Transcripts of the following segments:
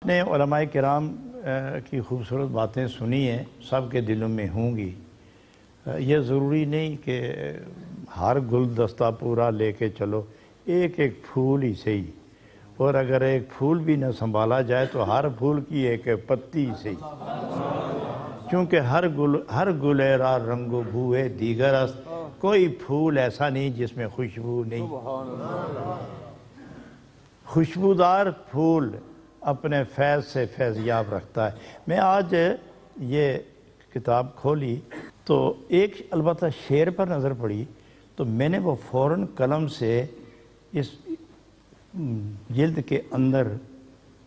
نے علماء کرام کی خوبصورت باتیں سنی ہیں، سب کے دلوں میں ہوں گی۔ یہ ضروری نہیں کہ ہر گلدستہ پورا لے کے چلو، ایک ایک پھول ہی صحیح، اور اگر ایک پھول بھی نہ سنبھالا جائے تو ہر پھول کی ایک پتی صحیح، کیونکہ ہر گلیرا رنگ و بوئے دیگر است، کوئی پھول ایسا نہیں جس میں خوشبو نہیں۔ خوشبودار پھول اپنے فیض سے فیضیاب رکھتا ہے۔ میں آج یہ کتاب کھولی تو ایک البتہ شعر پر نظر پڑی، تو میں نے وہ فوراً قلم سے اس جلد کے اندر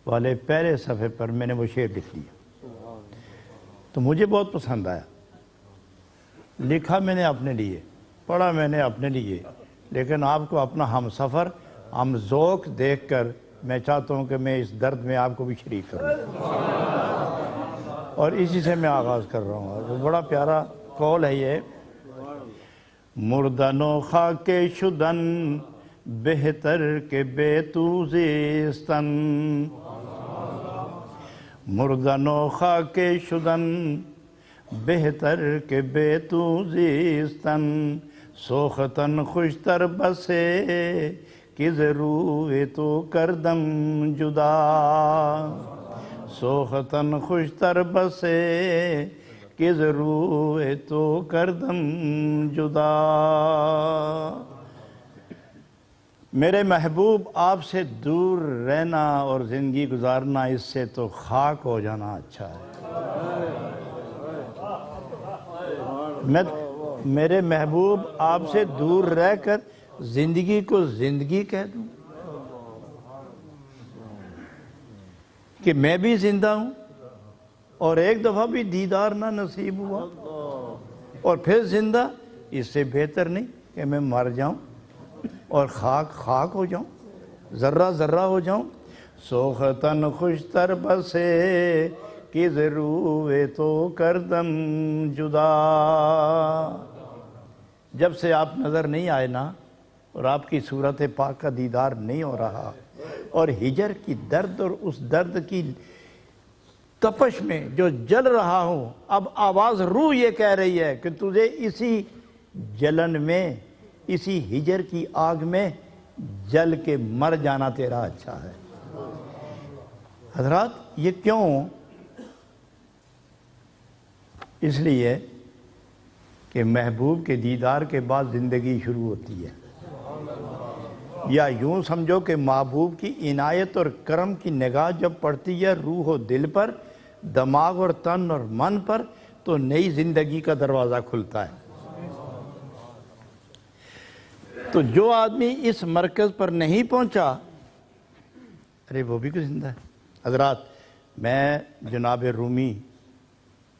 والے پہلے صفحے پر میں نے وہ شعر لکھ لیا، تو مجھے بہت پسند آیا۔ لکھا میں نے اپنے لیے، پڑھا میں نے اپنے لیے، لیکن آپ کو اپنا ہم سفر، ہم ذوق دیکھ کر میں چاہتا ہوں کہ میں اس درد میں آپ کو بھی شریک کروں، اور اسی سے میں آغاز کر رہا ہوں۔ بڑا پیارا قول ہے یہ: مردن و خاک شدن بہتر کہ بے تو زیستن، مردن و خاک شدن بہتر کہ بے تو زیستن، سوختن خوشتر بسے کہ روئے تو کردم جدا، سوختن خوشتر بسے کہ روئے تو کردم جدا۔ میرے محبوب، آپ سے دور رہنا اور زندگی گزارنا اس سے تو خاک ہو جانا اچھا ہے۔ میرے محبوب، آپ سے دور رہ کر زندگی کو زندگی کہہ دوں کہ میں بھی زندہ ہوں اور ایک دفعہ بھی دیدار نہ نصیب ہوا، اور پھر زندہ، اس سے بہتر نہیں کہ میں مر جاؤں اور خاک خاک ہو جاؤں، ذرہ ذرہ ہو جاؤں۔ سوختن خوشتر بسے کہ روئے تو کردم جدا۔ جب سے آپ نظر نہیں آئے نا، اور آپ کی صورت پاک کا دیدار نہیں ہو رہا، اور ہجر کی درد اور اس درد کی تپش میں جو جل رہا ہوں، اب آواز روح یہ کہہ رہی ہے کہ تجھے اسی جلن میں، اسی ہجر کی آگ میں جل کے مر جانا تیرا اچھا ہے۔ حضرات، یہ کیوں؟ اس لیے کہ محبوب کے دیدار کے بعد زندگی شروع ہوتی ہے، یا یوں سمجھو کہ محبوب کی عنایت اور کرم کی نگاہ جب پڑتی ہے روح و دل پر، دماغ اور تن اور من پر، تو نئی زندگی کا دروازہ کھلتا ہے۔ تو جو آدمی اس مرکز پر نہیں پہنچا، ارے وہ بھی کوئی زندہ ہے۔ حضرات، میں جناب رومی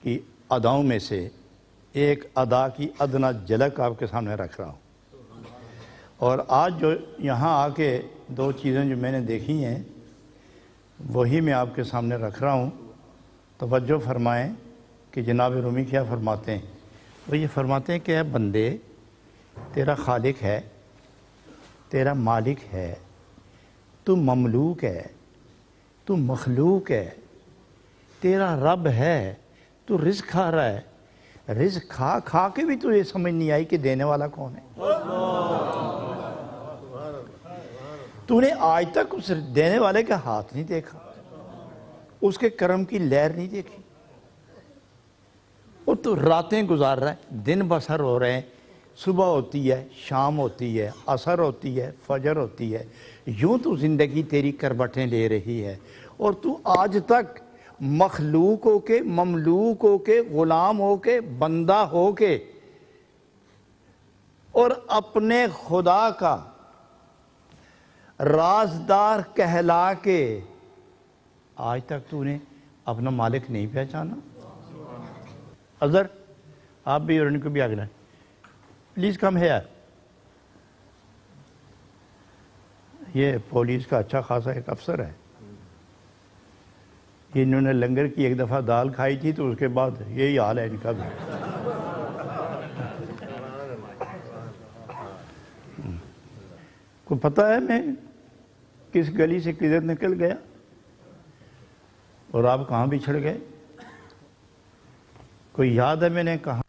کی اداؤں میں سے ایک ادا کی ادنا جھلک آپ کے سامنے رکھ رہا ہوں، اور آج جو یہاں آ کے دو چیزیں جو میں نے دیکھی ہیں وہی میں آپ کے سامنے رکھ رہا ہوں۔ توجہ فرمائیں کہ جناب رومی کیا فرماتے ہیں۔ وہ یہ فرماتے ہیں کہ اے بندے، تیرا خالق ہے، تیرا مالک ہے، تو مملوک ہے، تو مخلوق ہے، تیرا رب ہے، تو رزق کھا رہا ہے، رزق کھا کھا کے بھی تو یہ سمجھ نہیں آئی کہ دینے والا کون ہے۔ تو نے آج تک اس دینے والے کا ہاتھ نہیں دیکھا، اس کے کرم کی لہر نہیں دیکھی، اور تو راتیں گزار رہا ہے، دن بسر ہو رہے ہیں، صبح ہوتی ہے، شام ہوتی ہے، عصر ہوتی ہے، فجر ہوتی ہے، یوں تو زندگی تیری کربٹیں لے رہی ہے، اور تو آج تک مخلوق ہو کے، مملوک ہو کے، غلام ہو کے، بندہ ہو کے، اور اپنے خدا کا رازدار کہلا کے آج تک تو نے اپنا مالک نہیں پہچانا۔ اظہر، آپ بھی اور ان کو بھی آگے لائیں، پلیز کم ہیئر۔ یہ پولیس کا اچھا خاصا ایک افسر ہے، انہوں نے لنگر کی ایک دفعہ دال کھائی تھی تو اس کے بعد یہی حال ہے ان کا بھی۔ کو پتہ ہے میں کس گلی سے کدھر نکل گیا؟ اور آپ کہاں بچھڑ گئے؟ کوئی یاد ہے میں نے کہا؟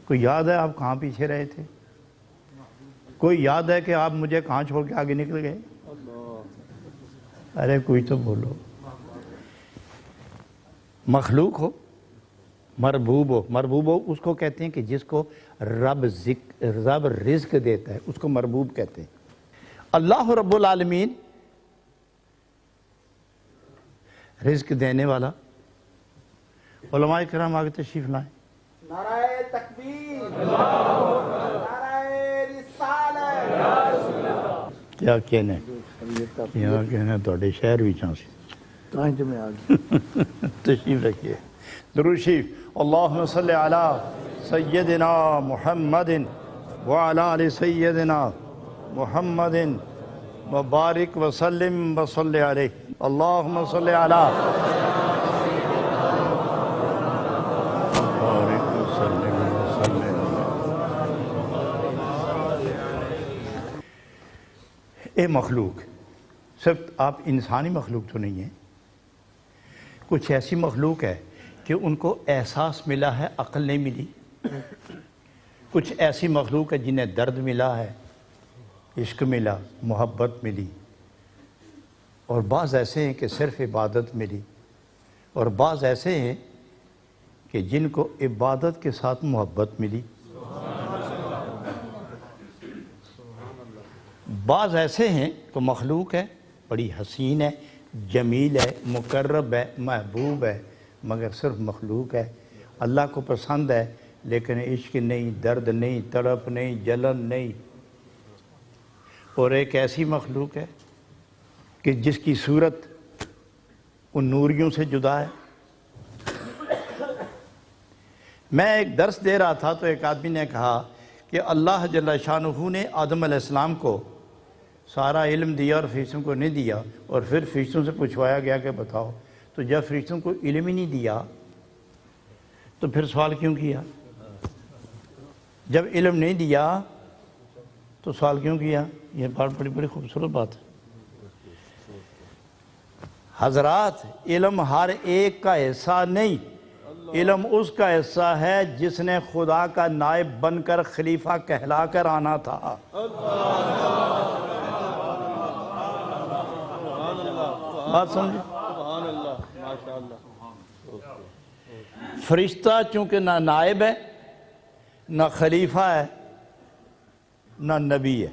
کوئی یاد ہے آپ کہاں پیچھے رہے تھے؟ کوئی یاد ہے کہ آپ مجھے کہاں چھوڑ کے آگے نکل گئے؟ ارے کوئی تو بولو۔ مخلوق ہو، مربوب ہو اس کو کہتے ہیں کہ جس کو رب رزق دیتا ہے، اس کو مربوب کہتے ہیں۔ اللہ رب العالمین رزق دینے والا۔ علماء کرام آگے تشریف لائیں۔ نعرہ تکبیر، نعرہ رسالت۔ کیا کہنے شہر بھی چاہوں سے تشریف رکھیے۔ درود شریف۔ اللہم صلی علی سیدنا محمد وعلی آل سیدنا محمد وبارک وسلم وصلی علیہ۔ اللہم صلی علی بارک وسلم وصلی علیہ۔ اے مخلوق، صرف آپ انسانی مخلوق تو نہیں ہیں، کچھ ایسی مخلوق ہے کہ ان کو احساس ملا ہے، عقل نہیں ملی۔ کچھ ایسی مخلوق ہے جنہیں درد ملا ہے، عشق ملا، محبت ملی، اور بعض ایسے ہیں کہ صرف عبادت ملی، اور بعض ایسے ہیں کہ جن کو عبادت کے ساتھ محبت ملی۔ بعض ایسے ہیں تو مخلوق ہے، بڑی حسین ہے، جمیل ہے، مقرب ہے، محبوب ہے، مگر صرف مخلوق ہے، اللہ کو پسند ہے لیکن عشق نہیں، درد نہیں، تڑپ نہیں، جلن نہیں۔ اور ایک ایسی مخلوق ہے کہ جس کی صورت ان نوریوں سے جدا ہے۔ میں ایک درس دے رہا تھا تو ایک آدمی نے کہا کہ اللہ جل شانہ نے آدم علیہ السلام کو سارا علم دیا اور فرشتوں کو نہیں دیا، اور پھر فرشتوں سے پوچھوایا گیا کہ بتاؤ، تو جب فرشتوں کو علم ہی نہیں دیا تو پھر سوال کیوں کیا؟ جب علم نہیں دیا تو سوال کیوں کیا؟ یہ بڑی خوبصورت بات ہے حضرات۔ علم ہر ایک کا حصہ نہیں، علم اس کا حصہ ہے جس نے خدا کا نائب بن کر خلیفہ کہلا کر آنا تھا۔ بات سمجھے؟ فرشتہ چونکہ نہ نائب ہے، نہ خلیفہ ہے، نہ نبی ہے،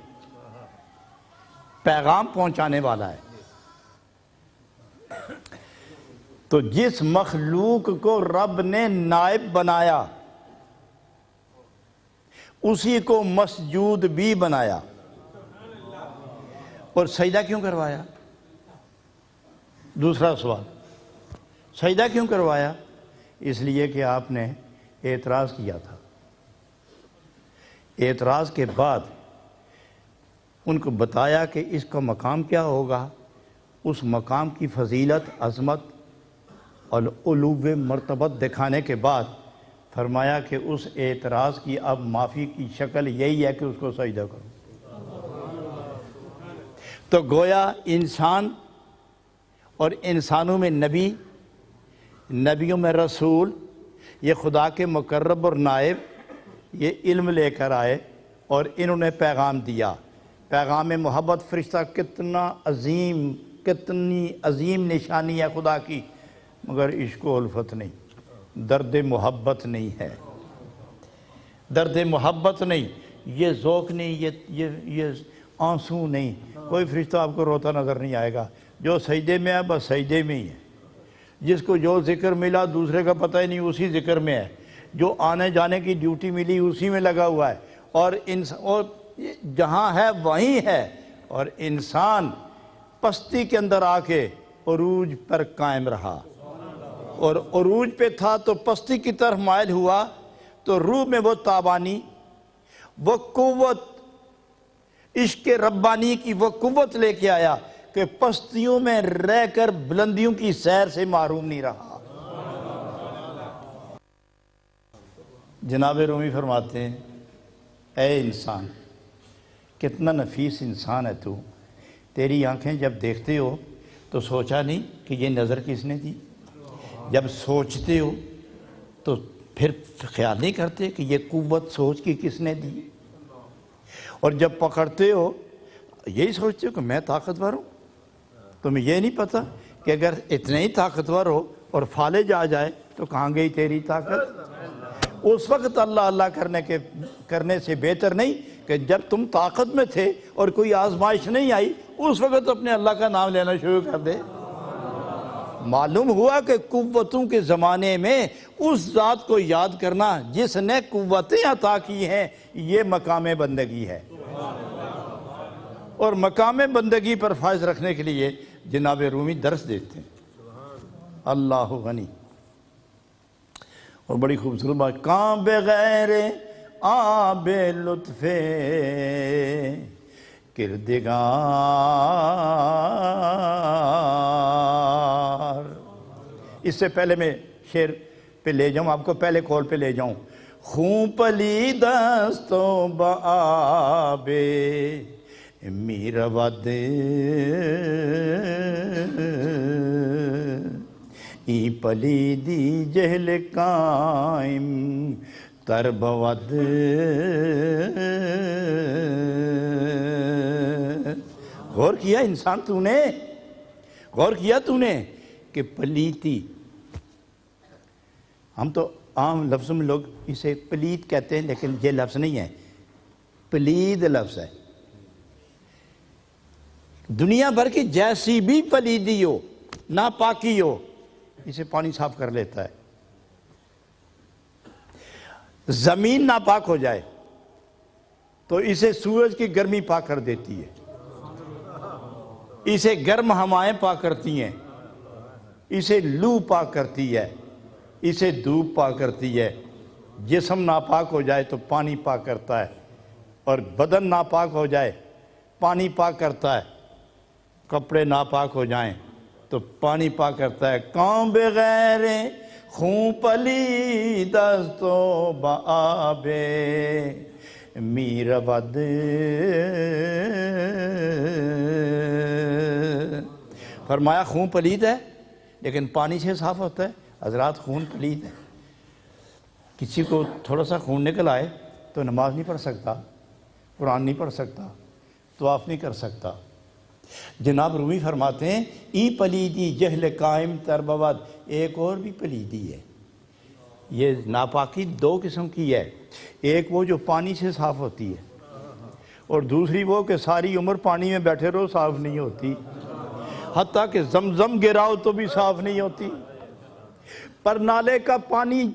پیغام پہنچانے والا ہے۔ تو جس مخلوق کو رب نے نائب بنایا اسی کو مسجود بھی بنایا۔ اور سجدہ کیوں کروایا؟ دوسرا سوال، سجدہ کیوں کروایا؟ اس لیے کہ آپ نے اعتراض کیا تھا۔ اعتراض کے بعد ان کو بتایا کہ اس کا مقام کیا ہوگا، اس مقام کی فضیلت، عظمت اور علو مرتبت دکھانے کے بعد فرمایا کہ اس اعتراض کی اب معافی کی شکل یہی ہے کہ اس کو سجدہ کرو۔ تو گویا انسان اور انسانوں میں نبی، نبیوں میں رسول، یہ خدا کے مقرب اور نائب، یہ علم لے کر آئے اور انہوں نے پیغام دیا۔ پیغام محبت، فرشتہ کتنا عظیم، کتنی عظیم نشانی ہے خدا کی، مگر عشق و الفت نہیں، درد محبت نہیں ہے، درد محبت نہیں، یہ ذوق نہیں، یہ آنسو نہیں۔ کوئی فرشتہ آپ کو روتا نظر نہیں آئے گا، جو سجدے میں ہے بس سجدے میں ہی ہے، جس کو جو ذکر ملا دوسرے کا پتہ ہی نہیں اسی ذکر میں ہے، جو آنے جانے کی ڈیوٹی ملی اسی میں لگا ہوا ہے، اور جہاں ہے وہیں ہے، اور انسان پستی کے اندر آ کے عروج پر قائم رہا، اور عروج پہ تھا تو پستی کی طرف مائل ہوا، تو روح میں وہ تابانی، وہ قوت، عشق ربانی کی وہ قوت لے کے آیا کہ پستیوں میں رہ کر بلندیوں کی سیر سے محروم نہیں رہا۔ جناب رومی فرماتے ہیں، اے انسان، کتنا نفیس انسان ہے تو، تیری آنکھیں جب دیکھتے ہو تو سوچا نہیں کہ یہ نظر کس نے دی؟ جب سوچتے ہو تو پھر خیال نہیں کرتے کہ یہ قوت سوچ کی کس نے دی؟ اور جب پکڑتے ہو یہی سوچتے ہو کہ میں طاقتور ہوں؟ تمہیں یہ نہیں پتا کہ اگر اتنے ہی طاقتور ہو اور فالج آ جائے تو کہاں گئی تیری طاقت؟ اس وقت اللہ اللہ کرنے سے بہتر نہیں کہ جب تم طاقت میں تھے اور کوئی آزمائش نہیں آئی اس وقت اپنے اللہ کا نام لینا شروع کر دے۔ معلوم ہوا کہ قوتوں کے زمانے میں اس ذات کو یاد کرنا جس نے قوتیں عطا کی ہیں، یہ مقام بندگی ہے۔ اور مقام بندگی پر فائز رکھنے کے لیے جناب رومی درس دیتے ہیں۔ اللہ غنی۔ اور بڑی خوبصورت بات، کاں بغیر آب لطف کردگار۔ اس سے پہلے میں شعر پہ لے جاؤں، آپ کو پہلے کال پہ لے جاؤں۔ خون پلی دستوں بآب میرود ای پلیدی جہل قائم تر بود۔ غور کیا انسان تو نے؟ غور کیا تو نے کہ پلیتی، ہم تو عام لفظوں میں لوگ اسے پلیت کہتے ہیں لیکن یہ لفظ نہیں ہے، پلید لفظ ہے۔ دنیا بھر کی جیسی بھی پلیدی ہو، ناپاکی ہو، اسے پانی صاف کر لیتا ہے۔ زمین ناپاک ہو جائے تو اسے سورج کی گرمی پاک کر دیتی ہے، اسے گرم ہوائیں پاک کرتی ہیں، اسے لو پاک کرتی ہے، اسے دھوپ پاک کرتی ہے۔ جسم ناپاک ہو جائے تو پانی پاک کرتا ہے، اور بدن ناپاک ہو جائے پانی پاک کرتا ہے، کپڑے ناپاک ہو جائیں تو پانی پاک کرتا ہے۔ کام بغیر خون پلی دستوں بآب میرود۔ فرمایا خون پلید ہے لیکن پانی سے صاف ہوتا ہے۔ حضرات خون پلید ہے، کسی کو تھوڑا سا خون نکل آئے تو نماز نہیں پڑھ سکتا، قرآن نہیں پڑھ سکتا، طواف نہیں کر سکتا۔ جناب رومی فرماتے ہیں ای پلیدی جہل قائم تر بود، ایک اور بھی پلیدی ہے۔ یہ ناپاکی دو قسم کی ہے، ایک وہ جو پانی سے صاف ہوتی ہے، اور دوسری وہ کہ ساری عمر پانی میں بیٹھے رہو صاف نہیں ہوتی، حتیٰ کہ زمزم گراؤ تو بھی صاف نہیں ہوتی۔ پرنالے کا پانی،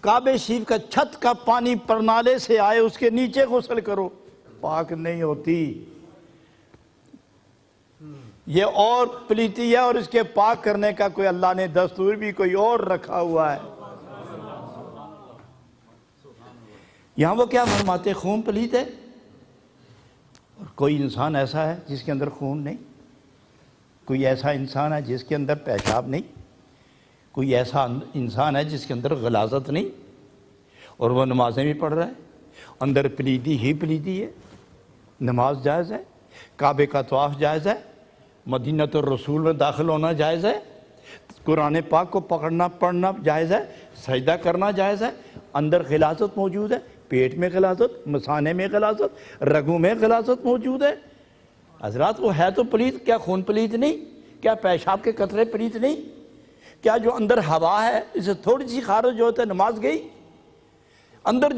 کعبہ شریف کا چھت کا پانی پرنالے سے آئے اس کے نیچے غسل کرو، پاک نہیں ہوتی۔ یہ اور پلیتی ہے، اور اس کے پاک کرنے کا کوئی اللہ نے دستور بھی کوئی اور رکھا ہوا ہے۔ یہاں وہ کیا فرماتے؟ خون پلیت ہے، اور کوئی انسان ایسا ہے جس کے اندر خون نہیں، کوئی ایسا انسان ہے جس کے اندر پیشاب نہیں، کوئی ایسا انسان ہے جس کے اندر غلاظت نہیں، اور وہ نمازیں بھی پڑھ رہا ہے، اندر پلیتی ہی پلیتی ہے۔ نماز جائز ہے، کعبے کا طواف جائز ہے، مدینۃ الرسول میں داخل ہونا جائز ہے، قرآن پاک کو پکڑنا پڑھنا جائز ہے، سجدہ کرنا جائز ہے، اندر غلاظت موجود ہے، پیٹ میں غلاظت، مثانے میں غلاظت، رگوں میں غلاظت موجود ہے۔ حضرات وہ ہے تو پلیت، کیا خون پلیت نہیں؟ کیا پیشاب کے قطرے پلیت نہیں؟ کیا جو اندر ہوا ہے اسے تھوڑی سی خارج ہوتا ہے نماز گئی؟ اندر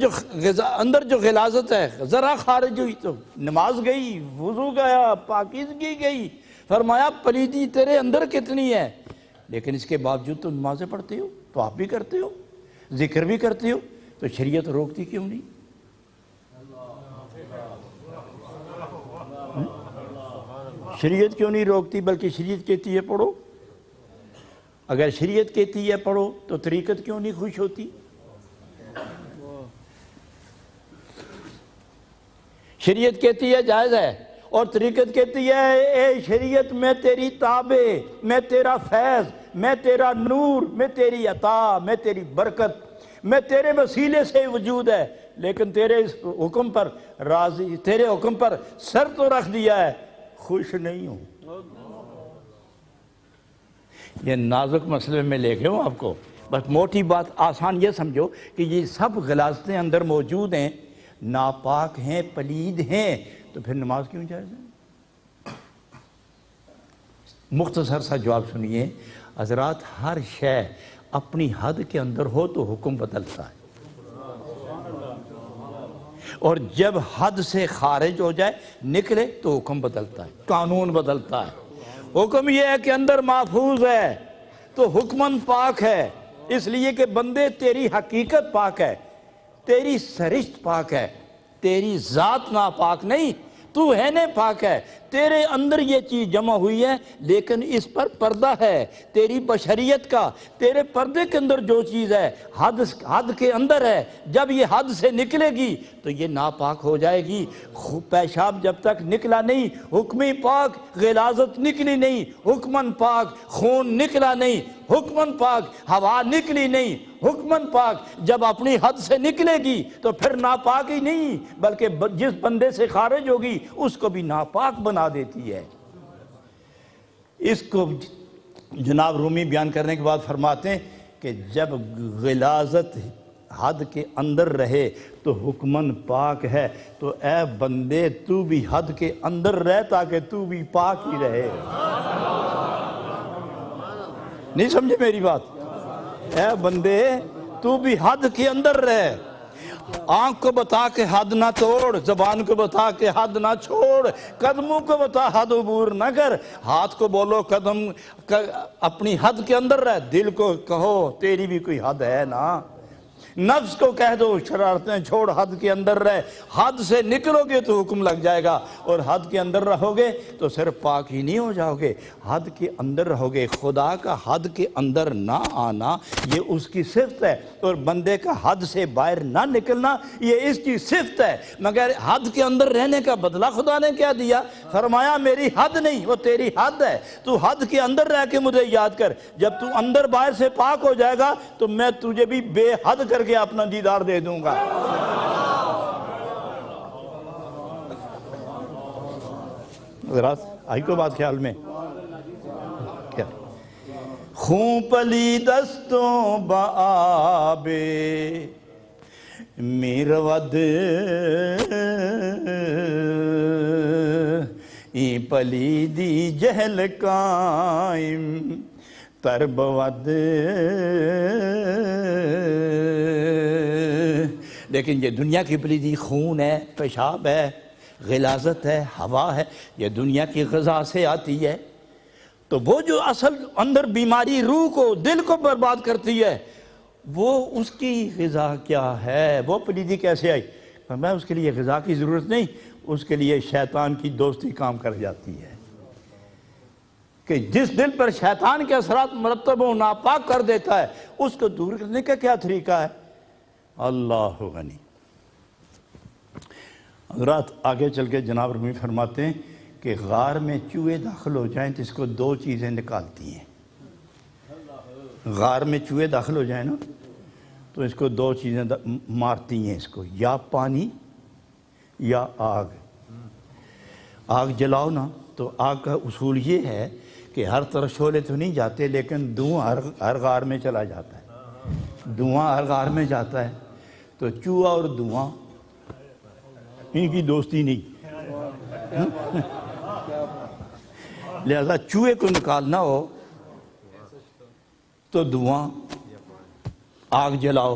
جو غلاظت ہے ذرا خارج ہوئی تو نماز گئی، وضو گیا، پاکیزگی گئی۔ فرمایا پلیتی تیرے اندر کتنی ہے، لیکن اس کے باوجود تو نمازیں پڑھتے ہو، تو آپ بھی کرتے ہو، ذکر بھی کرتے ہو، تو شریعت روکتی کیوں نہیں؟ شریعت کیوں نہیں روکتی؟ بلکہ شریعت کہتی ہے پڑھو۔ اگر شریعت کہتی ہے پڑھو تو طریقت کیوں نہیں خوش ہوتی؟ شریعت کہتی ہے جائز ہے، اور طریقت کہتی ہے اے شریعت میں تیری تابع، میں تیرا فیض، میں تیرا نور، میں تیری عطا، میں تیری برکت، میں تیرے وسیلے سے وجود ہے، لیکن تیرے حکم پر راضی، تیرے حکم پر سر تو رکھ دیا ہے، خوش نہیں ہوں۔ یہ نازک مسئلے میں لے گئے ہوں آپ کو، بس موٹی بات آسان یہ سمجھو کہ یہ سب غلاظتیں اندر موجود ہیں، ناپاک ہیں، پلید ہیں، تو پھر نماز کیوں جائز ہے؟ مختصر سا جواب سنیے حضرات، ہر شے اپنی حد کے اندر ہو تو حکم بدلتا ہے، اور جب حد سے خارج ہو جائے نکلے تو حکم بدلتا ہے، قانون بدلتا ہے۔ حکم یہ ہے کہ اندر محفوظ ہے تو حکمن پاک ہے، اس لیے کہ بندے تیری حقیقت پاک ہے، تیری سرشت پاک ہے، تیری ذات ناپاک نہیں، تو ہے نے پاک ہے، تیرے اندر یہ چیز جمع ہوئی ہے، لیکن اس پر پردہ ہے تیری بشریت کا، تیرے پردے کے اندر جو چیز ہے حد کے اندر ہے، جب یہ حد سے نکلے گی تو یہ ناپاک ہو جائے گی۔ پیشاب جب تک نکلا نہیں حکمی پاک، غلاظت نکلی نہیں حکمن پاک، خون نکلا نہیں حکمن پاک، ہوا نکلی نہیں حکمن پاک، جب اپنی حد سے نکلے گی تو پھر ناپاک ہی نہیں بلکہ جس بندے سے خارج ہوگی اس کو بھی ناپاک بنا دیتی ہے۔ اس کو جناب رومی بیان کرنے کے بعد فرماتے ہیں کہ جب غلاظت حد کے اندر رہے تو حکمن پاک ہے، تو اے بندے تو بھی حد کے اندر رہ تاکہ تو بھی پاک ہی رہے۔ نہیں سمجھے میری بات؟ اے بندے تو بھی حد کے اندر رہ، آنکھ کو بتا کے حد نہ توڑ، زبان کو بتا کے حد نہ چھوڑ، قدموں کو بتا حد عبور نہ کر، ہاتھ کو بولو قدم اپنی حد کے اندر رہ، دل کو کہو تیری بھی کوئی حد ہے نا، نفس کو کہہ دو شرارتیں چھوڑ حد کے اندر رہ، حد سے نکلو گے تو حکم لگ جائے گا، اور حد کے اندر رہو گے تو صرف پاک ہی نہیں ہو جاؤ گے، حد کے اندر رہو گے۔ خدا کا حد کے اندر نہ آنا یہ اس کی صفت ہے، اور بندے کا حد سے باہر نہ نکلنا یہ اس کی صفت ہے، مگر حد کے اندر رہنے کا بدلہ خدا نے کیا دیا؟ فرمایا میری حد نہیں وہ تیری حد ہے، تو حد کے اندر رہ کے مجھے یاد کر، جب تو اندر باہر سے پاک ہو جائے گا تو میں تجھے بھی بے حد کر کے اپنا دیدار دے دوں گا۔ حضرات آئی کو بات خیال میں کیا؟ خون پلی دستوں بآبے میرود ای پلی دی جہل قائم تربود، لیکن یہ دنیا کی پلیدی خون ہے، پیشاب ہے، غلاظت ہے، ہوا ہے، یہ دنیا کی غذا سے آتی ہے، تو وہ جو اصل اندر بیماری روح کو دل کو برباد کرتی ہے وہ اس کی غذا کیا ہے؟ وہ پلیدی کیسے آئی؟ میں اس کے لیے غذا کی ضرورت نہیں، اس کے لیے شیطان کی دوستی کام کر جاتی ہے، کہ جس دل پر شیطان کے اثرات مرتب و ناپاک کر دیتا ہے اس کو دور کرنے کا کیا طریقہ ہے؟ اللہ غنی۔ حضرات آگے چل کے جناب رومی فرماتے ہیں کہ غار میں چوہے داخل ہو جائیں تو اس کو دو چیزیں نکالتی ہیں۔ غار میں چوہے داخل ہو جائیں نا تو اس کو دو چیزیں مارتی ہیں، اس کو یا پانی یا آگ۔ آگ جلاؤ نا تو آگ کا اصول یہ ہے کہ ہر طرف شعلے تو نہیں جاتے لیکن دھواں ہر غار میں چلا جاتا ہے، دھواں ہر غار میں جاتا ہے، تو چوہا اور دھواں ان کی دوستی نہیں، لہذا چوہے کو نکالنا ہو تو دھواں آگ جلاؤ،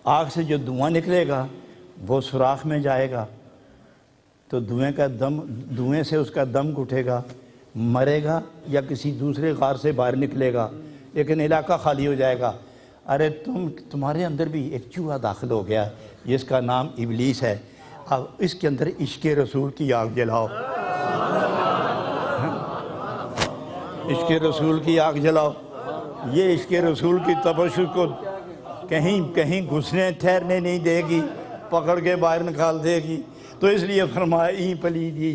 آگ سے جو دھواں نکلے گا وہ سوراخ میں جائے گا تو دھوئیں سے اس کا دم گھٹے گا، مرے گا یا کسی دوسرے غار سے باہر نکلے گا لیکن علاقہ خالی ہو جائے گا۔ ارے تمہارے اندر بھی ایک چوہا داخل ہو گیا جس کا نام ابلیس ہے، اب اس کے اندر عشق رسول کی آگ جلاؤ، عشق رسول کی آگ جلاؤ، یہ عشق رسول کی تپش کو کہیں گھسنے ٹھہرنے نہیں دے گی، پکڑ کے باہر نکال دے گی۔ تو اس لیے فرمایا ای پلیدی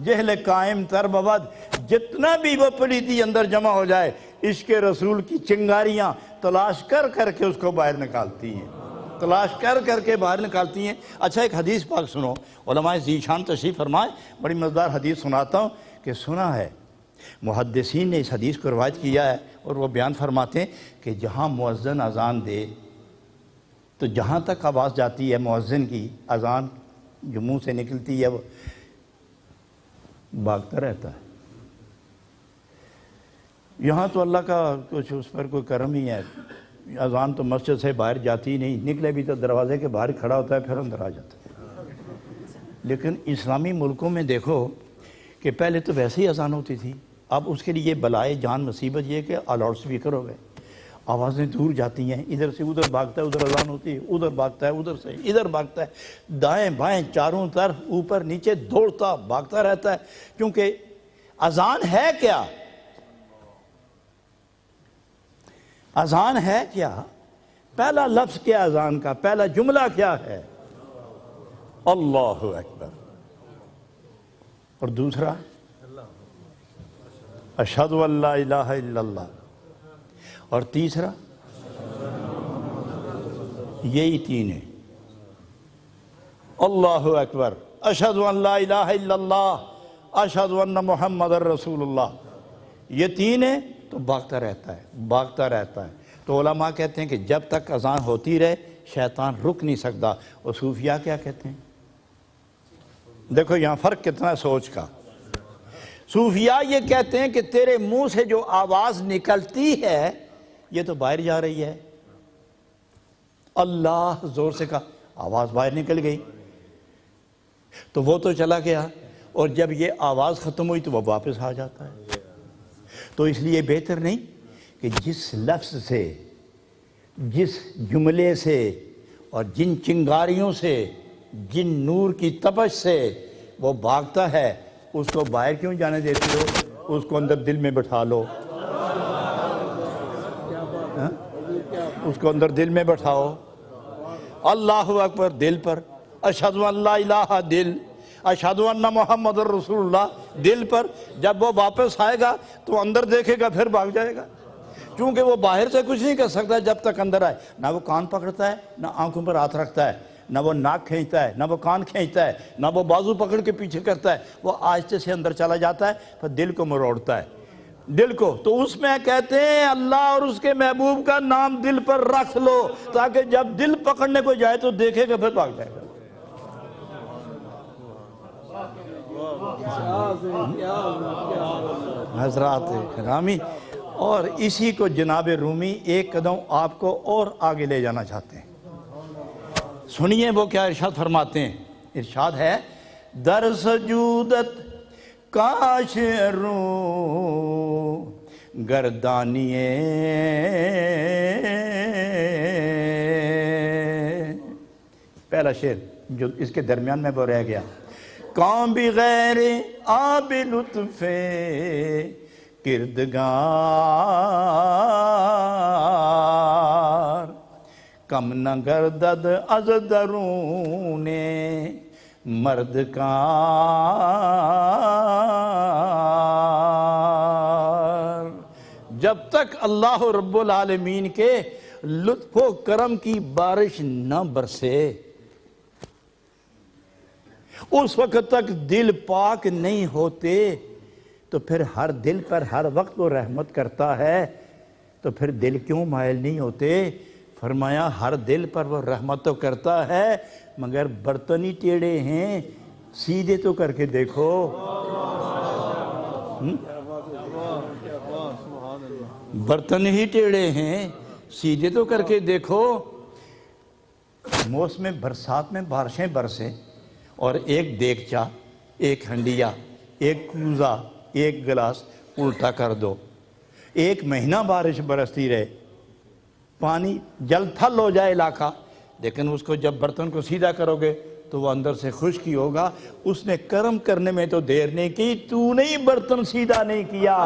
جہل قائم تر بود، جتنا بھی وہ پلیدی اندر جمع ہو جائے عشق رسول کی چنگاریاں تلاش کر کے اس کو باہر نکالتی ہیں۔ تلاش کر کر کے باہر نکالتی ہیں۔ اچھا ایک حدیث پاک سنو، علماء ذیشان تشریف فرمائے، بڑی مزدار حدیث سناتا ہوں کہ سنا ہے، محدثین نے اس حدیث کو روایت کیا ہے اور وہ بیان فرماتے ہیں کہ جہاں مؤذن اذان دے تو جہاں تک آواز جاتی ہے مؤذن کی، اذان جو منہ سے نکلتی ہے وہ بھاگتا رہتا ہے۔ یہاں تو اللہ کا کچھ اس پر کوئی کرم ہی ہے، اذان تو مسجد سے باہر جاتی ہی نہیں، نکلے بھی تو دروازے کے باہر کھڑا ہوتا ہے پھر اندر آ جاتا ہے۔ لیکن اسلامی ملکوں میں دیکھو کہ پہلے تو ویسے ہی اذان ہوتی تھی، اب اس کے لیے بلائے جان مصیبت یہ کہ لاؤڈ سپیکر ہو گئے، آوازیں دور جاتی ہیں، ادھر سے ادھر بھاگتا ہے، ادھر اذان ہوتی ہے، ادھر بھاگتا ہے، ادھر سے ادھر بھاگتا ہے، دائیں بائیں چاروں طرف اوپر نیچے دوڑتا بھاگتا رہتا ہے۔ کیونکہ اذان ہے کیا؟ اذان ہے کیا؟ پہلا لفظ کیا اذان کا؟ پہلا جملہ کیا ہے؟ اللہ اکبر۔ اور دوسرا اشہد ان لا الہ الا اللہ۔ اور تیسرا یہی تین ہے، اللہ اکبر، اشہد ان لا الہ الا اللہ، اشہد ان محمد رسول اللہ۔ یہ تین ہے تو بھاگتا رہتا ہے، بھاگتا رہتا ہے۔ تو علماء کہتے ہیں کہ جب تک اذان ہوتی رہے شیطان رک نہیں سکتا۔ اور صوفیاء کیا کہتے ہیں؟ دیکھو یہاں فرق کتنا ہے سوچ کا۔ صوفیاء یہ کہتے ہیں کہ تیرے منہ سے جو آواز نکلتی ہے یہ تو باہر جا رہی ہے۔ اللہ زور سے کہا، آواز باہر نکل گئی تو وہ تو چلا گیا، اور جب یہ آواز ختم ہوئی تو وہ واپس آ جاتا ہے۔ تو اس لیے بہتر نہیں کہ جس لفظ سے، جس جملے سے اور جن چنگاریوں سے، جن نور کی تپش سے وہ بھاگتا ہے اس کو باہر کیوں جانے دیتے ہو؟ اس کو اندر دل میں بٹھا لو، اس کو اندر دل میں بٹھاؤ۔ اللہ اکبر دل پر، اشہد ان لا الہ دل، اشہد ان محمد رسول اللہ دل پر۔ جب وہ واپس آئے گا تو اندر دیکھے گا پھر بھاگ جائے گا، کیونکہ وہ باہر سے کچھ نہیں کر سکتا جب تک اندر آئے۔ نہ وہ کان پکڑتا ہے، نہ آنکھوں پر ہاتھ رکھتا ہے، نہ وہ ناک کھینچتا ہے، نہ وہ کان کھینچتا ہے، نہ وہ بازو پکڑ کے پیچھے کرتا ہے۔ وہ آہستہ سے اندر چلا جاتا ہے، پھر دل کو مروڑتا ہے، دل کو۔ تو اس میں کہتے ہیں اللہ اور اس کے محبوب کا نام دل پر رکھ لو، تاکہ جب دل پکڑنے کو جائے تو دیکھے گا پھر بھاگ جائے گا۔ حضرات گرامی، اور اسی کو جناب رومی ایک قدم آپ کو اور آگے لے جانا چاہتے ہیں۔ سنیے وہ کیا ارشاد فرماتے ہیں۔ ارشاد ہے، در سجودت کاش رو گردانیے پہلا شعر جو اس کے درمیان میں وہ رہ گیا، کام بغیر آب لطف کردگار، کم نہ گردد از درون مرد کار۔ جب تک اللہ رب العالمین کے لطف و کرم کی بارش نہ برسے اس وقت تک دل پاک نہیں ہوتے، تو پھر ہر دل پر ہر وقت وہ رحمت کرتا ہے، تو پھر دل کیوں مائل نہیں ہوتے؟ فرمایا ہر دل پر وہ رحمت تو کرتا ہے مگر برتن ہی ٹیڑھے ہیں، سیدھے تو کر کے دیکھو۔ برتن ہی ٹیڑھے ہیں، سیدھے تو کر کے دیکھو۔ موسم برسات میں بارشیں برسیں اور ایک دیگچا، ایک ہنڈیا، ایک کوزہ، ایک گلاس الٹا کر دو، ایک مہینہ بارش برستی رہے، پانی جل تھل ہو جائے علاقہ، لیکن اس کو جب برتن کو سیدھا کرو گے تو وہ اندر سے خشکی ہوگا۔ اس نے کرم کرنے میں تو دیر نہیں کی، تو نہیں برتن سیدھا نہیں کیا۔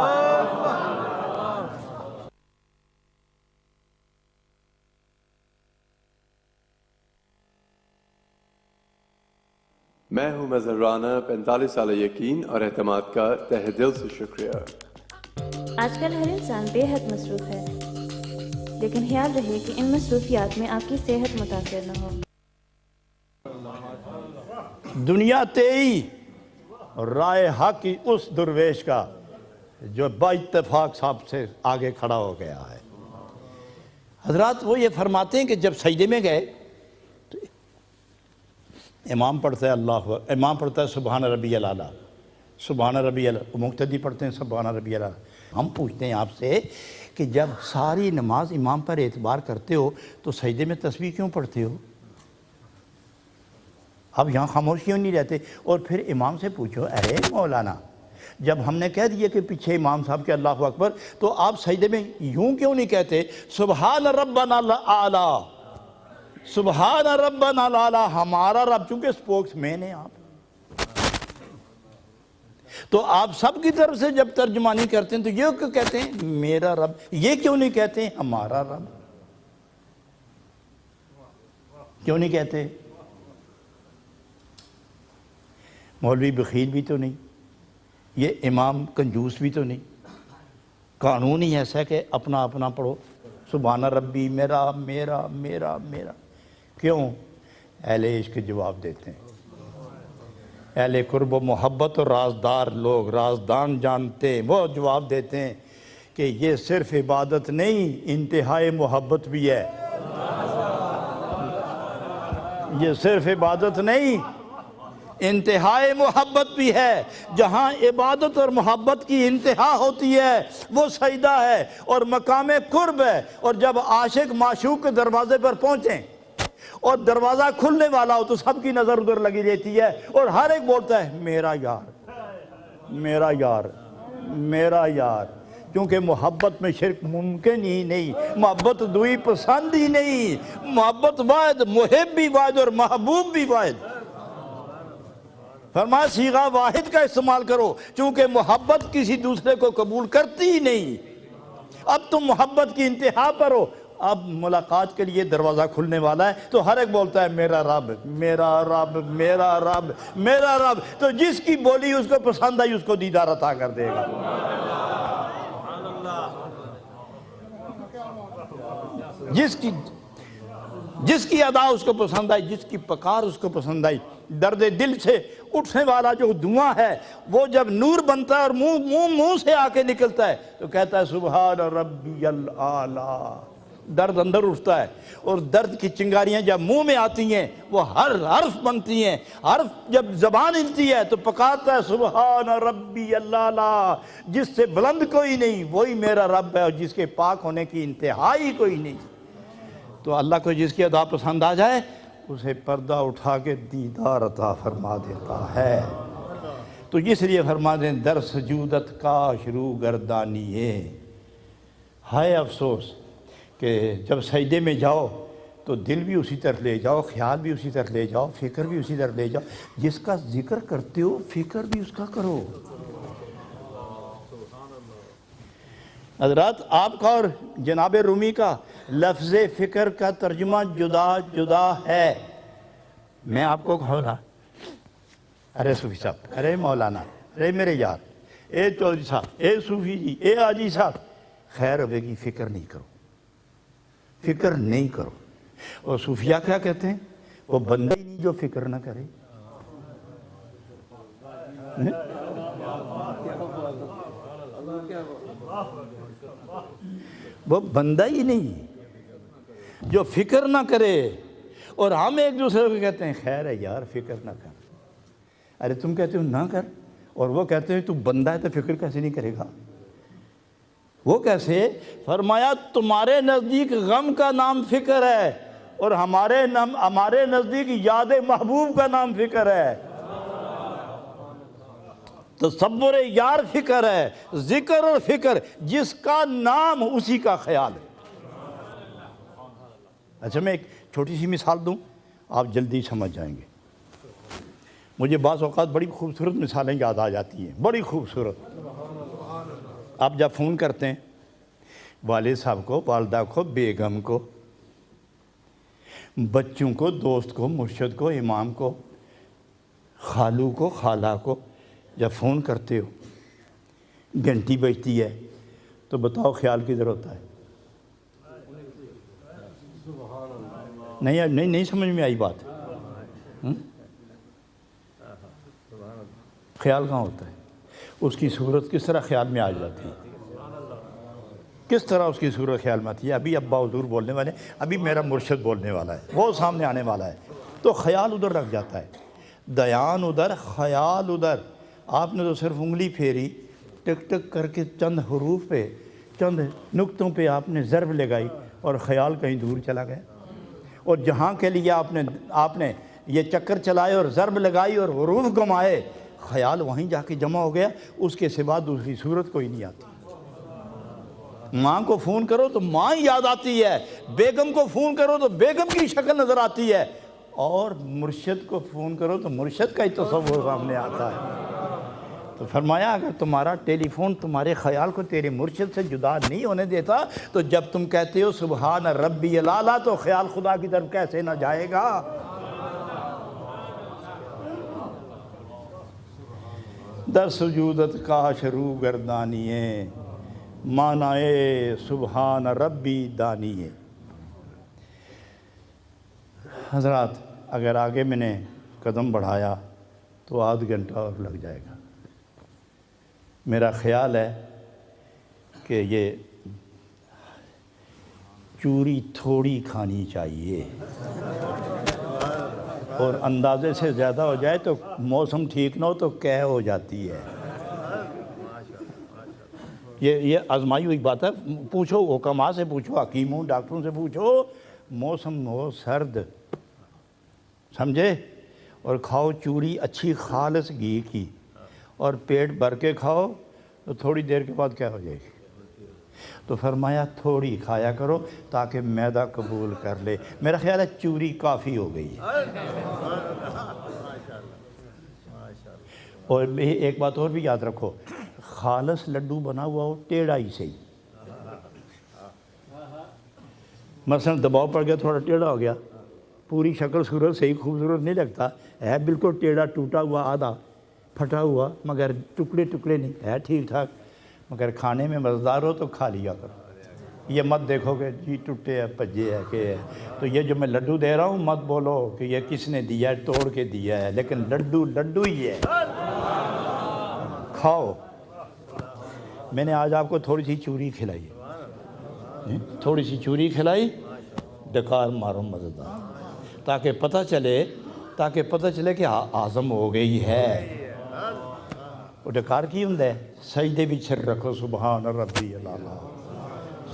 میں ہوں مظہرانہ 45 سالہ یقین اور اعتماد کا تہ دل سے شکریہ۔ آج کل ہر انسان بے حد مصروف ہے، لیکن خیال رہے کہ ان مصروفیات میں آپ کی صحت متاثر نہ ہو۔ دنیا تیئی رائے حق کی اس درویش کا جو با اتفاق صاحب سے آگے کھڑا ہو گیا ہے۔ حضرات وہ یہ فرماتے ہیں کہ جب سجدے میں گئے تو امام پڑھتا ہے امام پڑھتا ہے سبحان ربی الاعلیٰ، سبحان ربی الاعلیٰ، مقتدی پڑھتے ہیں سبحان ربی الاعلیٰ۔ ہم پوچھتے ہیں آپ سے کہ جب ساری نماز امام پر اعتبار کرتے ہو تو سجدے میں تسبیح کیوں پڑھتے ہو؟ اب یہاں خاموش کیوں نہیں رہتے؟ اور پھر امام سے پوچھو، ارے مولانا جب ہم نے کہہ دیا کہ پیچھے امام صاحب کے اللہ اکبر، تو آپ سجدے میں یوں کیوں نہیں کہتے سبحان ربنا الاعلیٰ، سبحان ربنا الاعلیٰ؟ ہمارا رب، چونکہ سپوکس مین ہے آپ، تو آپ سب کی طرف سے جب ترجمانی کرتے ہیں تو یہ کیوں کہتے ہیں میرا رب؟ یہ کیوں نہیں کہتے ہیں ہمارا رب؟ کیوں نہیں کہتے؟ مولوی بخیل بھی تو نہیں، یہ امام کنجوس بھی تو نہیں، قانون ہی ایسا ہے کہ اپنا اپنا پڑھو، سبحان ربی میرا میرا میرا میرا۔ کیوں؟ اہل عشق جواب دیتے ہیں، اہل قرب و محبت اور رازدار لوگ، رازدان جانتے ہیں، وہ جواب دیتے ہیں کہ یہ صرف عبادت نہیں، انتہائی محبت بھی ہے۔ یہ صرف عبادت نہیں، انتہائی محبت بھی ہے۔ جہاں عبادت اور محبت کی انتہا ہوتی ہے وہ سجدہ ہے اور مقام قرب ہے۔ اور جب عاشق معشوق کے دروازے پر پہنچیں اور دروازہ کھلنے والا ہو تو سب کی نظر ادھر لگی رہتی ہے اور ہر ایک بولتا ہے میرا یار میرا یار میرا یار، کیونکہ محبت میں شرک ممکن ہی نہیں، محبت دوئی پسند ہی نہیں، محبت واحد، محب بھی واحد اور محبوب بھی واحد۔ فرمایا صیغہ واحد کا استعمال کرو، چونکہ محبت کسی دوسرے کو قبول کرتی ہی نہیں۔ اب تم محبت کی انتہا پر ہو، اب ملاقات کے لیے دروازہ کھلنے والا ہے تو ہر ایک بولتا ہے میرا رب میرا رب میرا رب میرا رب، تو جس کی بولی اس کو پسند آئی اس کو دیدار عطا کر دے گا۔ جس کی ادا اس کو پسند آئی، جس کی پکار اس کو پسند آئی، درد دل سے اٹھنے والا جو دعا ہے وہ جب نور بنتا ہے اور منہ سے آ کے نکلتا ہے تو کہتا ہے سبحان ربی الاعلیٰ، درد اندر اٹھتا ہے، اور درد کی چنگاریاں جب منہ میں آتی ہیں وہ ہر حرف بنتی ہیں، حرف جب زبان ہلتی ہے تو پکارتا ہے سبحان ربی الاعلیٰ، جس سے بلند کوئی نہیں وہی میرا رب ہے اور جس کے پاک ہونے کی انتہائی کوئی نہیں۔ تو اللہ کو جس کی ادا پسند آ جائے اسے پردہ اٹھا کے دیدار عطا فرما دیتا ہے۔ تو اس لیے فرما دیں در سجودت کا شروع گردانیے، ہائے افسوس کہ جب سجدے میں جاؤ تو دل بھی اسی طرف لے جاؤ، خیال بھی اسی طرف لے جاؤ، فکر بھی اسی طرف لے جاؤ، جس کا ذکر کرتے ہو فکر بھی اس کا کرو۔ حضرات آپ کا اور جناب رومی کا لفظ فکر کا ترجمہ جدا جدا ہے۔ میں آپ کو کہوں گا ارے صوفی صاحب، ارے مولانا، ارے میرے یار، اے چودھری صاحب، اے صوفی جی، اے حاجی صاحب، خیر ہوے گی فکر نہیں کرو، فکر نہیں کرو۔ اور صوفیہ کیا کہتے ہیں؟ وہ بندہ ہی نہیں جو فکر نہ کرے۔ وہ بندہ ہی نہیں جو فکر نہ کرے، اور ہم ایک دوسرے کو کہتے ہیں خیر ہے یار فکر نہ کر، ارے تم کہتے ہو نہ کر، اور وہ کہتے ہیں تو بندہ ہے تو فکر کیسے نہیں کرے گا؟ وہ کیسے؟ فرمایا تمہارے نزدیک غم کا نام فکر ہے اور ہمارے نزدیک یاد محبوب کا نام فکر ہے۔ تصور یار فکر ہے، ذکر اور فکر، جس کا نام اسی کا خیال ہے۔ اچھا میں ایک چھوٹی سی مثال دوں، آپ جلدی سمجھ جائیں گے۔ مجھے بعض اوقات بڑی خوبصورت مثالیں یاد آ جاتی ہیں، بڑی خوبصورت۔ آپ جب فون کرتے ہیں والد صاحب کو، والدہ کو، بیگم کو، بچوں کو، دوست کو، مرشد کو، امام کو، خالو کو، خالہ کو، جب فون کرتے ہو گھنٹی بجتی ہے تو بتاؤ خیال کدھر ہوتا ہے؟ نہیں سمجھ میں آئی بات؟ خیال کہاں ہوتا ہے؟ اس کی صورت کس طرح خیال میں آ جاتی ہے؟ کس طرح اس کی صورت خیال میں آتی ہے؟ ابھی ابا حضور بولنے والے، ابھی میرا مرشد بولنے والا ہے، وہ سامنے آنے والا ہے، تو خیال ادھر رکھ جاتا ہے، دیان ادھر، خیال ادھر۔ آپ نے تو صرف انگلی پھیری، ٹک ٹک کر کے چند حروف پہ، چند نقطوں پہ آپ نے ضرب لگائی اور خیال کہیں دور چلا گیا۔ اور جہاں کے لیے آپ نے یہ چکر چلائے اور ضرب لگائی اور حروف گمائے، خیال وہیں جا کے جمع ہو گیا، اس کے سوا دوسری صورت کوئی نہیں آتی۔ ماں کو فون کرو تو ماں ہی یاد آتی ہے، بیگم کو فون کرو تو بیگم کی شکل نظر آتی ہے، اور مرشد کو فون کرو تو مرشد کا ہی تصور سامنے آتا ہے۔ تو فرمایا اگر تمہارا ٹیلی فون تمہارے خیال کو تیرے مرشد سے جدا نہیں ہونے دیتا تو جب تم کہتے ہو سبحان ربی الاعلیٰ تو خیال خدا کی طرف کیسے نہ جائے گا؟ در سجودت کا شروع گردانیے، معنی سبحان ربی دانیے۔ حضرات اگر آگے میں نے قدم بڑھایا تو آدھ گھنٹہ اور لگ جائے گا۔ میرا خیال ہے کہ یہ چوری تھوڑی کھانی چاہیے، اور اندازے سے زیادہ ہو جائے تو موسم ٹھیک نہ ہو تو قے ہو جاتی ہے۔ یہ آزمائی ہوئی بات ہے، پوچھو حکماء سے، پوچھو حکیموں ڈاکٹروں سے، پوچھو موسم ہو سرد، سمجھے، اور کھاؤ چوری اچھی خالص گھی کی، اور پیٹ بھر کے کھاؤ تو تھوڑی دیر کے بعد کیا ہو جائے گی؟ تو فرمایا تھوڑی کھایا کرو تاکہ معدہ قبول کر لے۔ میرا خیال ہے چوری کافی ہو گئی ہے۔ اور ایک بات اور بھی یاد رکھو، خالص لڈو بنا ہوا ہو ٹیڑھا ہی صحیح، مثلا دباؤ پڑ گیا تھوڑا ٹیڑھا ہو گیا، پوری شکل صورت صحیح خوبصورت نہیں لگتا ہے، بالکل ٹیڑھا ٹوٹا ہوا آدھا پھٹا ہوا، مگر ٹکڑے ٹکڑے نہیں ہے، ٹھیک ٹھاک، مگر کھانے میں مزیدار ہو تو کھا لیا کرو۔ یہ مت دیکھو کہ جی ٹوٹے ہے پجے ہے کہ ہے، تو یہ جو میں لڈو دے رہا ہوں مت بولو کہ یہ کس نے دیا ہے، توڑ کے دیا ہے، لیکن لڈو لڈو ہی ہے، کھاؤ۔ میں نے آج آپ کو تھوڑی سی چوری کھلائی، تھوڑی سی چوری کھلائی، ڈکار مارو مزیدار، تاکہ پتہ چلے کہ ہضم ہو گئی ہے۔ وہ ڈکار کی ہوں ہے سجدے بھی چھر رکھو، سبحان ربی الاعلیٰ،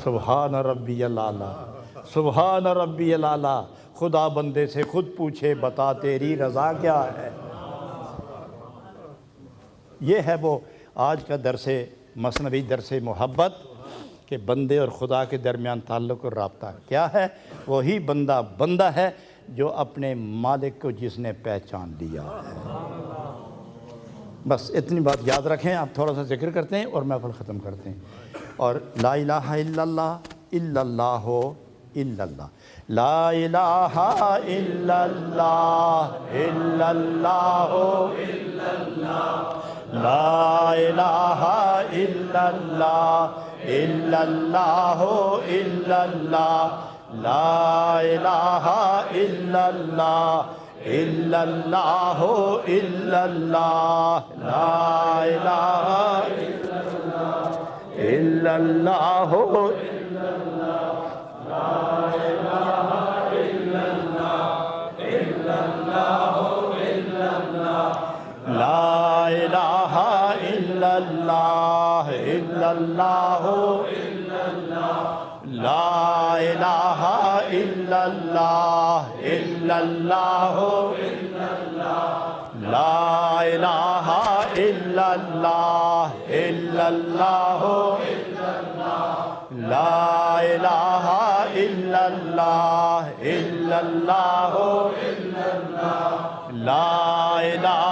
سبحان ربی الاعلیٰ، سبحان ربی الاعلیٰ۔ خدا بندے سے خود پوچھے بتا تیری رضا کیا ہے۔ یہ ہے وہ آج کا درس مثنوی، درس محبت، کہ بندے اور خدا کے درمیان تعلق اور رابطہ کیا ہے۔ وہی بندہ ہے جو اپنے مالک کو جس نے پہچان لیا ہے۔ بس اتنی بات یاد رکھیں، آپ تھوڑا سا ذکر کرتے ہیں اور محفل ختم کرتے ہیں۔ اور لا الہ الا اللہ الا اللہ الا اللہ، لا الہ الا اللہ الا اللہ الا اللہ، لا الہ الا اللہ الا اللہ الا اللہ، لا الہ الا اللہ الا اللہ الا اللہ، لا الہ الا اللہ الا اللہ، لا الہ الا اللہ الا اللہ الا اللہ، لا الہ الا اللہ الا اللہ الا اللہ، لا الہ الا اللہ الا اللہ الا اللہ، لا الہ الا اللہ الا اللہ الا اللہ، لا الہ الا اللہ الا اللہ الا اللہ، لا الہ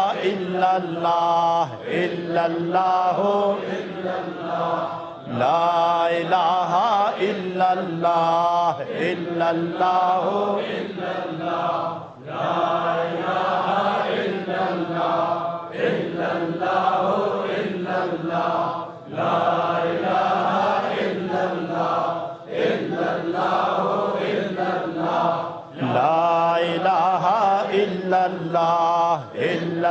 الا اللہ الا اللہ الا اللہ، لا الہ الا اللہ الا اللہ الا اللہ، لا الہ الا اللہ الا اللہ الا اللہ، لا الہ الا اللہ الا اللہ الا اللہ،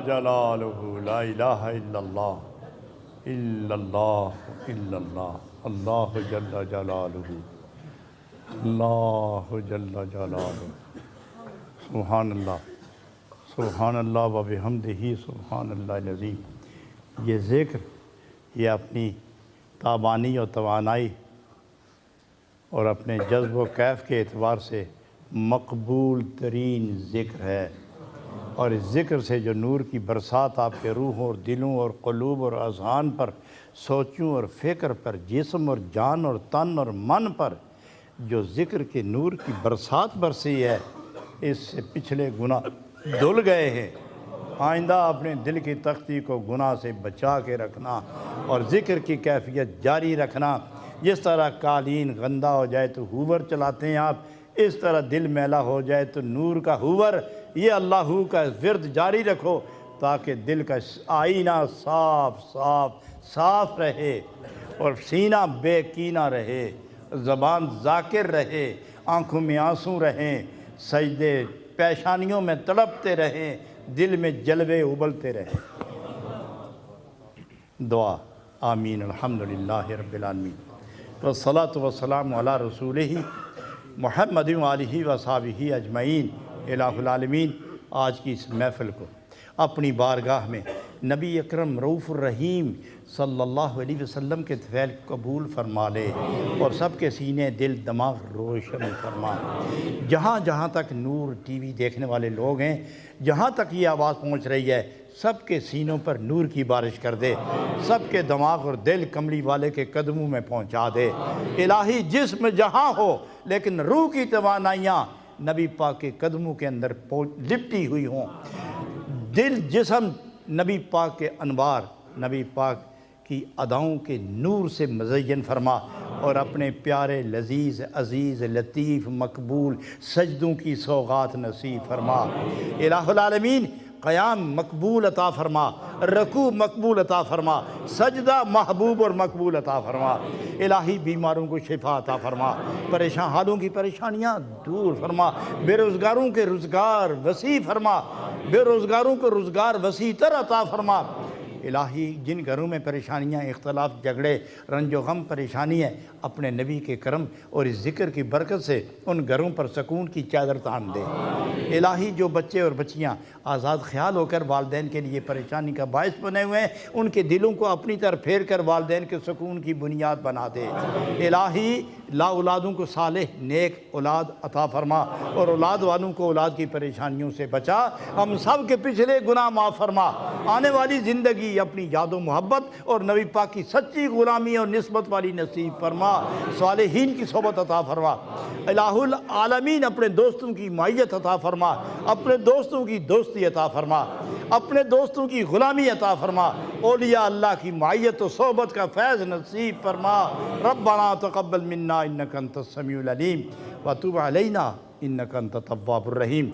جلالہ لا الہ الا اللہ الا اللہ الا اللہ اللہ جل جلالہ اللہ جل جلالہ سبحان اللہ و بحمدہ سبحان اللہ العظیم۔ یہ ذکر یہ اپنی تابانی اور توانائی اور اپنے جذب و کیف کے اعتبار سے مقبول ترین ذکر ہے، اور اس ذکر سے جو نور کی برسات آپ کے روحوں اور دلوں اور قلوب اور اذہان پر، سوچوں اور فکر پر، جسم اور جان اور تن اور من پر جو ذکر کے نور کی برسات برسی ہے، اس سے پچھلے گناہ دھل گئے ہیں۔ آئندہ اپنے دل کی تختی کو گناہ سے بچا کے رکھنا اور ذکر کی کیفیت جاری رکھنا۔ جس طرح قالین گندہ ہو جائے تو ہوور چلاتے ہیں آپ، اس طرح دل میلا ہو جائے تو نور کا ہوور یہ اللہ کا ورد جاری رکھو، تاکہ دل کا آئینہ صاف رہے اور سینہ بے کینہ رہے، زبان ذاکر رہے، آنکھوں میں آنسو رہیں، سجدے پیشانیوں میں تڑپتے رہیں، دل میں جلوے ابلتے رہیں۔ دعا آمین الحمدللہ رب العالمین والصلاة والسلام علی رسولہ محمد وآلہ وصحبہ اجمعین۔ الہ العالمین آج کی اس محفل کو اپنی بارگاہ میں نبی اکرم رؤوف الرحیم صلی اللہ علیہ وسلم کے طفیل قبول فرما لے اور سب کے سینے دل دماغ روشن فرما۔ جہاں جہاں تک نور ٹی وی دیکھنے والے لوگ ہیں، جہاں تک یہ آواز پہنچ رہی ہے، سب کے سینوں پر نور کی بارش کر دے، سب کے دماغ اور دل کملی والے کے قدموں میں پہنچا دے۔ الہی جسم جہاں ہو لیکن روح کی توانائیاں نبی پاک کے قدموں کے اندر لپٹی ہوئی ہوں، دل جسم نبی پاک کے انوار، نبی پاک کی اداؤں کے نور سے مزین فرما، اور اپنے پیارے لذیذ عزیز لطیف مقبول سجدوں کی سوغات نصیب فرما۔ الہ العالمین قیام مقبول عطا فرما، رکوع مقبول عطا فرما، سجدہ محبوب اور مقبول عطا فرما۔ الہی بیماروں کو شفا عطا فرما، پریشان حالوں کی پریشانیاں دور فرما، بے روزگاروں کے روزگار وسیع فرما، بے روزگاروں کو روزگار وسیع تر عطا فرما۔ الہی جن گھروں میں پریشانیاں، اختلاف، جھگڑے، رنج و غم پریشانی ہے، اپنے نبی کے کرم اور اس ذکر کی برکت سے ان گھروں پر سکون کی چادر تان دے۔ الہی جو بچے اور بچیاں آزاد خیال ہو کر والدین کے لیے پریشانی کا باعث بنے ہوئے ہیں، ان کے دلوں کو اپنی طرف پھیر کر والدین کے سکون کی بنیاد بنا دے۔ الہی لا اولادوں کو صالح نیک اولاد عطا فرما، اور اولاد والوں کو اولاد کی پریشانیوں سے بچا۔ ہم سب کے پچھلے گناہ معاف فرما، آنے والی زندگی اپنی یاد و محبت اور نبی پاک کی سچی غلامی اور نسبت والی نصیب فرما، صالحین کی صحبت عطا فرما۔ الہ العالمین اپنے دوستوں کی معیت عطا فرما، اپنے دوستوں کی دوستی عطا فرما، اپنے دوستوں کی غلامی عطا فرما، اولیاء اللہ کی معیت و صحبت کا فیض نصیب فرما۔ ربنا تقبل منا انک انت السمیع العلیم وتب علینا انک انت التواب الرحیم۔